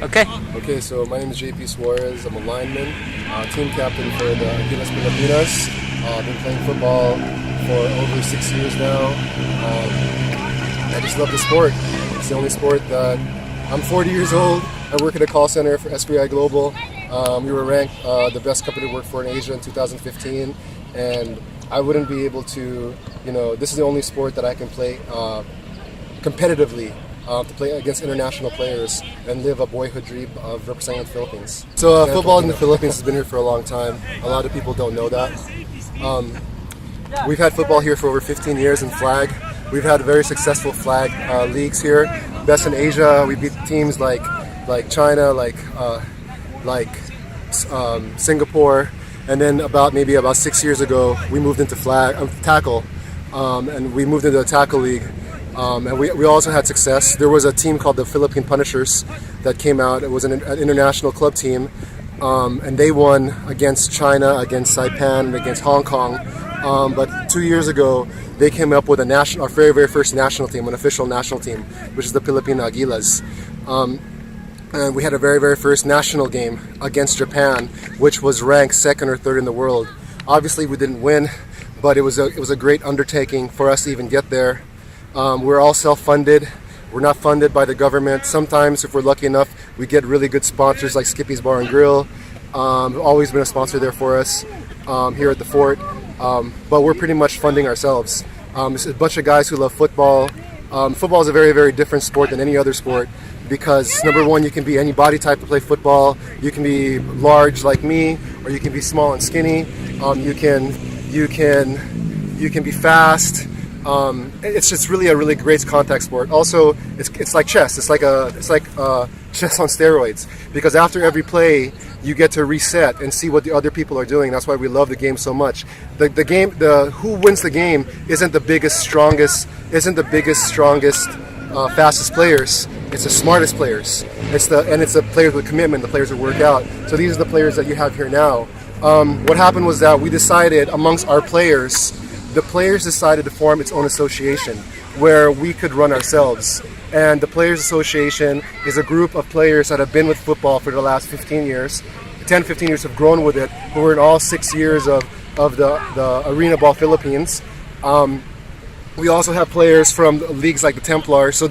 Okay. Okay, so my name is JP Suarez. I'm a lineman, team captain for the Aguilas Filipinas. I've been playing football for over 6 years now. I just love the sport. It's the only sport that I'm 40 years old. I work at a call center for SBI Global. We were ranked the best company to work for in Asia in 2015, and I wouldn't be able to, this is the only sport that I can play competitively, to play against international players and live a boyhood dream of representing the Philippines. So football in the Philippines has been here for a long time. A lot of people don't know that. We've had football here for over 15 years in flag. We've had very successful flag leagues here. Best in Asia. We beat teams like China, like Singapore, and then about 6 years ago we moved into tackle, and we moved into a tackle league. And we also had success. There was a team called the Philippine Punishers that came out. It was an international club team, and they won against China, against Saipan, and against Hong Kong. But 2 years ago, they came up with our very, very first national team, an official national team, which is the Philippine Aguilas. And we had a very, very first national game against Japan, which was ranked second or third in the world. Obviously, we didn't win, but it was a great undertaking for us to even get there. We're all self-funded. We're not funded by the government. Sometimes, if we're lucky enough, we get really good sponsors like Skippy's Bar and Grill. Always been a sponsor there for us here at the fort. But we're pretty much funding ourselves. It's a bunch of guys who love football. Football is a very, very different sport than any other sport because, number one, you can be any body type to play football. You can be large like me, or you can be small and skinny. You can be fast. It's just really a really great contact sport. Also, it's like chess. It's like chess on steroids, because after every play you get to reset and see what the other people are doing. That's why we love the game so much. The who wins the game isn't the biggest, strongest, fastest players. It's the smartest players. It's the players with commitment, the players that work out. So these are the players that you have here now. What happened was that we decided amongst our players. The players decided to form its own association where we could run ourselves. And the Players Association is a group of players that have been with football for the last 15 years. 10, 15 years have grown with it, who were in all 6 years of the Arena Ball Philippines. We also have players from leagues like the Templars. So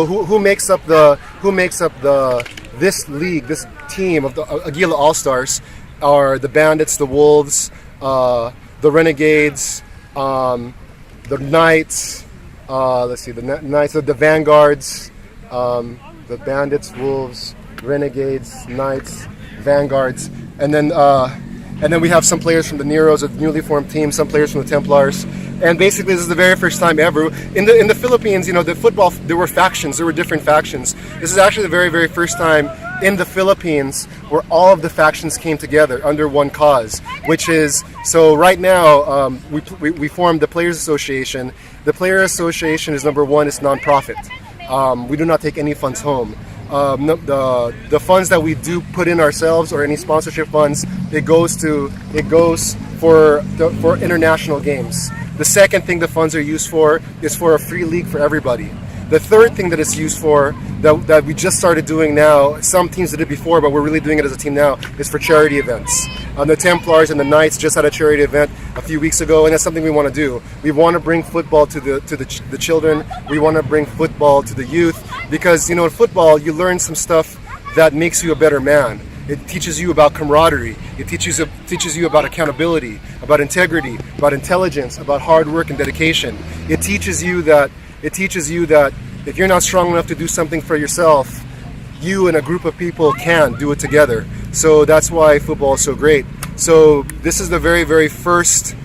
who makes up this league, this team of the Aguila All-Stars are the Bandits, the Wolves, the Renegades, the Knights, the Knights, the Vanguards, the Bandits, Wolves, Renegades, Knights, Vanguards, and then we have some players from the Neros, a newly formed team, some players from the Templars, and basically this is the very first time ever in the Philippines. The football, there were different factions. This is actually the very, very first time in the Philippines where all of the factions came together under one cause, which is, so right now we formed the Players Association. The Players Association is, number one, it's nonprofit. We do not take any funds home. The funds that we do put in ourselves, or any sponsorship funds, it goes for international games. The second thing the funds are used for is for a free league for everybody. The third thing that it's used for, that we just started doing now, some teams did it before, but we're really doing it as a team now, is for charity events. The Templars and the Knights just had a charity event a few weeks ago, and that's something we want to do. We want to bring football to the children. We want to bring football to the youth, because in football you learn some stuff that makes you a better man. It teaches you about camaraderie. It teaches you about accountability, about integrity, about intelligence, about hard work and dedication. It teaches you that if you're not strong enough to do something for yourself, you and a group of people can do it together. So that's why football is so great. So this is the very, very first.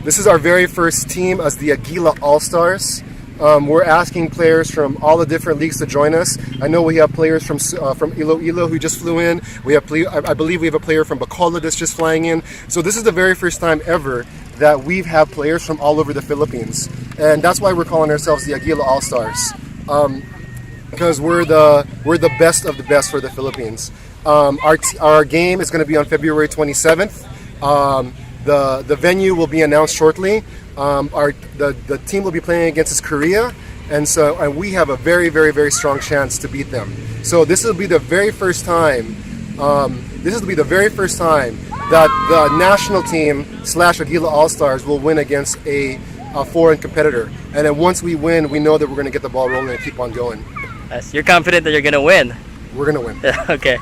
This is our very first team as the Aguila All-Stars. We're asking players from all the different leagues to join us. I know we have players from Iloilo who just flew in. I believe we have a player from Bacolod that's just flying in. So this is the very first time ever that we've had players from all over the Philippines, and that's why we're calling ourselves the Aguila All-Stars, because we're the best of the best for the Philippines. Our game is going to be on February 27th. The venue will be announced shortly. The team will be playing against Korea, and we have a very strong chance to beat them. So this will be the very first time. This will be the very first time that the national team / Aguila All Stars will win against a foreign competitor. And then once we win, we know that we're going to get the ball rolling and keep on going. Yes, you're confident that you're gonna win. We're going to win. Okay.